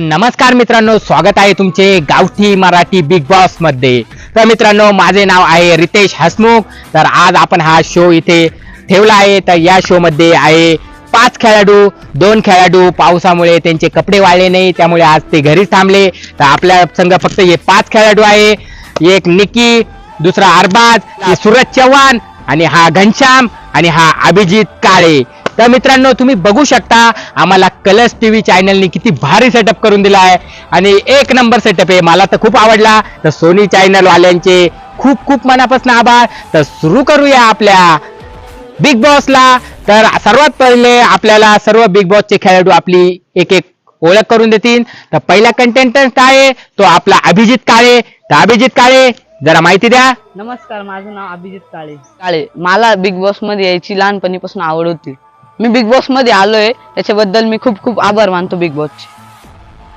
नमस्कार मित्रांनो, स्वागत आहे तुमचे गावठी मराठी बिग बॉस मध्ये। तर मित्रांनो, माझे नाव आहे रितेश हसमुख। तर आज आपण हा शो इथे ठेवला आहे। तर या शो मध्ये आहे 5 खेळाडू, 2 खेळाडू पावसामुळे त्यांचे कपडे वाळले नाही, त्यामुळे आज ते घरीच थांबले। तर आपल्या संघ फक्त हे 5 खेळाडू आहे। एक निकी, दुसरा अरबाज, सूरज चव्हाण आणि हा घनश्याम आणि हा अभिजित काळे। तर मित्रांनो, तुम्ही बघू शकता आम्हाला कलर्स टीव्ही चॅनलने किती भारी सेटअप करून दिला आहे आणि एक नंबर सेटअप आहे, मला तर खूप आवडला। तर सोनी चॅनल वाल्यांचे खूप खूप मनापासून आभार। तर सुरू करूया आपल्या बिग बॉसला। तर सर्वात पहिले आपल्याला सर्व बिग बॉसचे खेळाडू आपली एक एक ओळख करून देतील। तर पहिला कंटेस्टंट आहे तो आपला अभिजित काळे। तर अभिजित काळे, जरा माहिती द्या। नमस्कार, माझं नाव अभिजित काळे। मला बिग बॉस मध्ये यायची लहानपणीपासून आवड होती। मी बिग बॉस मध्ये आलोय त्याच्याबद्दल मी खूप खूप आभार मानतो बिग बॉसचे।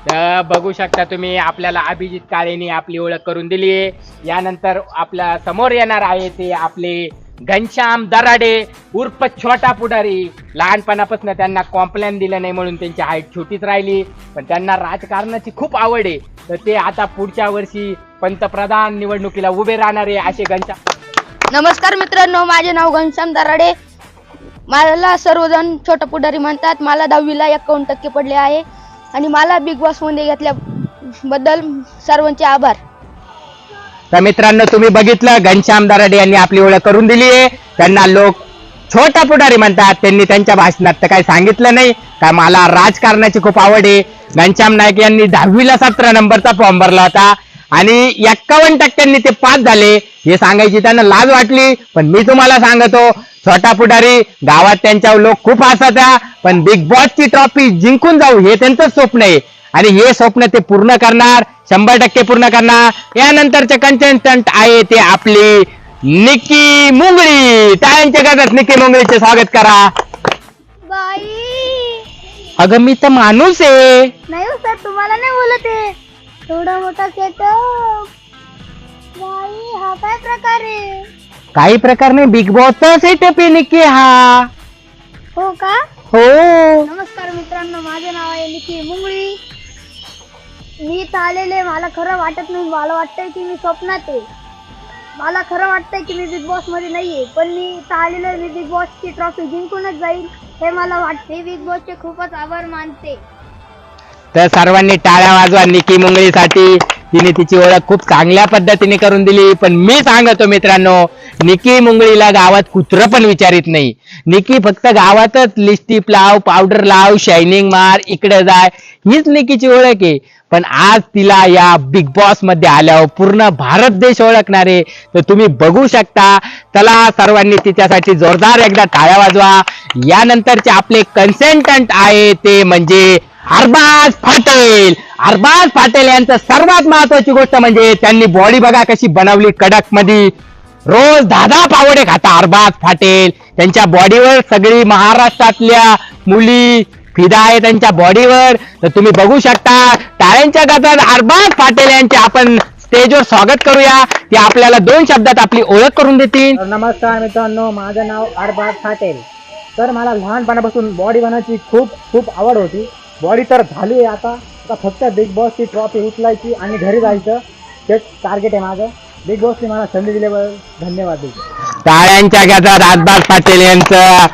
तर बघू शकता तुम्ही, आपल्याला अभिजित काळेने आपली ओळख करून दिली आहे। यानंतर आपल्या समोर येणार आहे ते आपले घनश्याम दराडे उर्फ छोटा पुढारी। लहानपणापासून त्यांना कॉम्प्लेन दिलं नाही म्हणून त्यांची हाईट छोटीच राहिली, पण त्यांना राजकारणाची खूप आवड आहे। तर ते आता पुढच्या वर्षी पंतप्रधान निवडणुकीला उभे राहणार आहे असे घनश्याम। नमस्कार मित्रांनो, माझे नाव घनश्याम दराडे। मला सर्वजण छोटा पुढारी म्हणतात। मला 10वीला 51% पडले आहे आणि मला बिग बॉस मध्ये घेतल्याबद्दल सर्वांचे आभार। तर मित्रांनो, तुम्ही बघितलं घनश्याम दराडे यांनी आपली ओळख करून दिली आहे। त्यांना लोक छोटा पुढारी म्हणतात। त्यांनी त्यांच्या भाषणात तर काही सांगितलं नाही का मला राजकारणाची खूप आवड आहे। घनश्याम नाईक यांनी 10वीला 17 नंबरचा फॉर्म भरला होता आणि 51% ते पास झाले हे सांगायची त्यांना लाज वाटली। पण मी तुम्हाला सांगतो, छोटा पुढारी गावात त्यांच्यावर लोक खूप हसतात, पण बिग बॉसची ट्रॉफी जिंकून जाऊ हे त्यांचं स्वप्न आहे आणि हे स्वप्न ते पूर्ण करणार, 100% पूर्ण करणार। यानंतरचे कंटेस्टंट आहे ते आपली निकी मुंगळी। टाळ्यांच्या गजरात निकी मुंगळीचे स्वागत करा। बाई, अगं मी तर माणूस आहे। नाही हो सर, तुम्हाला नाही बोलत आहे। थोडा मोठा सेटअप। बाई, हा काय प्रकार आहे? काही प्रकार नाही, बिग बॉसचा सेटअप आहे निकी हा। हो का? हो। नमस्कार मित्रांनो, माझे नाव आहे निकी मुंगळी। मी इथं आलेले, मला खरं वाटत नाही। मला वाटतंय की मी स्वप्नात आहे। मला खरं वाटतंय की मी बिग बॉस मध्ये नाहीये, पण मी इथं आलेले, मी बिग बॉसची ट्रॉफी जिंकूनच जाईल हे मला वाटते। बिग बॉसचे खूपच आभार मानते। तर सर्वांनी टाळ्या वाजवा निकी मुंगळीसाठी। तिने तिची ओळख खूप चांगल्या पद्धतीने करून दिली। पण मी सांगतो मित्रांनो, निकी मुंगळीला गावात कुत्र पण विचारित नाही। निकी फक्त गावातच लिपस्टिक लाव, पावडर लाव, शायनिंग मार, इकडे जाय, हीच निकीची ओळख आहे। पण आज तिला या बिग बॉस मध्ये आल्यावर पूर्ण भारत देश ओळखणार आहे। तर तुम्ही बघू शकता। चला सर्वांनी तिच्यासाठी जोरदार एकदा टाळ्या वाजवा। यानंतरचे आपले कंटेस्टंट आहे ते म्हणजे अरबाज पाटील। अरबाज पाटील यांचं सर्वात महत्वाची गोष्ट म्हणजे त्यांनी बॉडी बघा कशी बनवली कडक मध्ये। रोज 10 पावडे खाता अरबाज पाटील। त्यांच्या बॉडीवर सगळी महाराष्ट्रातल्या मुली फिदा आहे त्यांच्या बॉडीवर। तर तुम्ही बघू शकता। टाळ्यांच्या गजरात अरबाज पाटील यांचे आपण स्टेजवर स्वागत करूया। ते आपल्याला 2 शब्दात आपली ओळख करून देतील। नमस्कार मित्रांनो, माझं नाव अरबाज पाटील। तर मला लहानपणापासून बॉडी बनवायची खूप आवड होती। बॉडी तर झाली आहे आता फक्त बिग बॉसची ट्रॉफी उचलायची आणि घरी जायचं, तेच टार्गेट आहे माझं। बिग बॉसने मला संधी दिल्याबद्दल धन्यवाद। टाळ्यांच्या गजरात अरबाज पाटील यांचं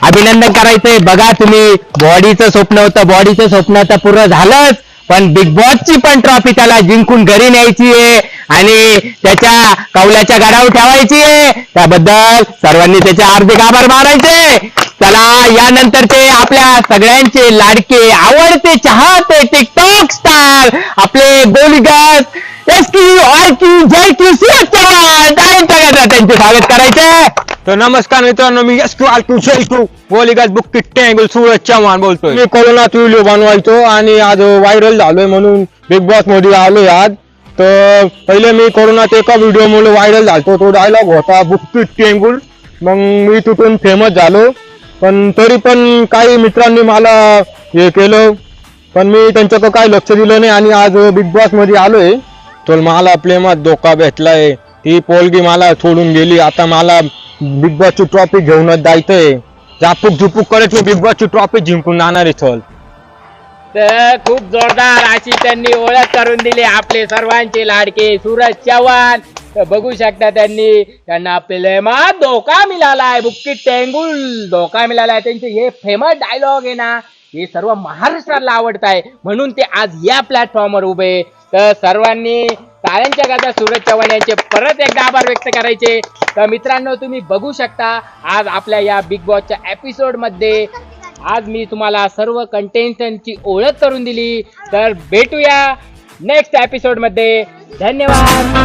अभिनंदन करायचंय। बघा तुम्ही, बॉडीचं स्वप्न होतं, बॉडीचं स्वप्न तर पूर्ण झालंच, पण बिग बॉसची पण ट्रॉफी त्याला जिंकून घरी न्यायची आहे आणि त्याच्या कौलाच्या गडावर ठेवायची आहे। त्याबद्दल सर्वांनी त्याचे हार्दिक आभार मानायचे। चला यानंतरचे आपल्या सगळ्यांचे लाडके आवडते चाहते टिकटॉक स्टार आपले गोलीगज जय सूरज चव्हाण। त्यांचे स्वागत करायचे। तर नमस्कार मित्रांनो, मी गोलीगाज बुक्की टेंगल सूरज चव्हाण बोलतोय। मी कोरोनात व्हिडिओ बनवायचो आणि आज व्हायरल झालोय म्हणून बिग बॉस मध्ये आलोय आज। तर पहिले मी कोरोनात एका व्हिडिओ मुळे व्हायरल झालो, तो डायलॉग होता बुक्की टेंगुल, मग मी तिथून फेमस झालो। पण तरी पण काही मित्रांनी मला हे केलं, पण मी त्यांच्याकडे काही लक्ष दिलं नाही आणि आज बिग बॉस मध्ये आलोय। तर मला प्रेमात धोका भेटलाय, ती पोलगी मला सोडून गेली। आता मला बिग बॉसची ट्रॉफी घेऊनच जायचंय। झापूक झुपूक करत मी बिग बॉसची ट्रॉफी जिंकून जाणार आहे। चल तर खूप जोरदार अशी त्यांनी ओळख करून दिली आपले सर्वांचे लाडके सूरज चव्हाण. तर बघू शकता त्यांना प्रेमा धोका मिळालाय, बुक्की टेंगुल धोका मिळालाय. त्यांचे हे फेमस डायलॉग आहे ना, हे सर्व महाराष्ट्राला आवडत आहे, म्हणून ते आज या प्लॅटफॉर्मवर उभे. तर सर्वांनी टाळ्यांच्या गजरात सूरज चव्हाण यांचे परत एकदा आभार व्यक्त करायचे. तर मित्रांनो, तुम्ही बघू शकता आज आपल्या या बिग बॉसच्या एपिसोड मध्ये आज मी तुम्हाला सर्व कंटेस्टंटची ओळख करून दिली. तर भेटूया नेक्स्ट एपिसोड मध्ये. धन्यवाद.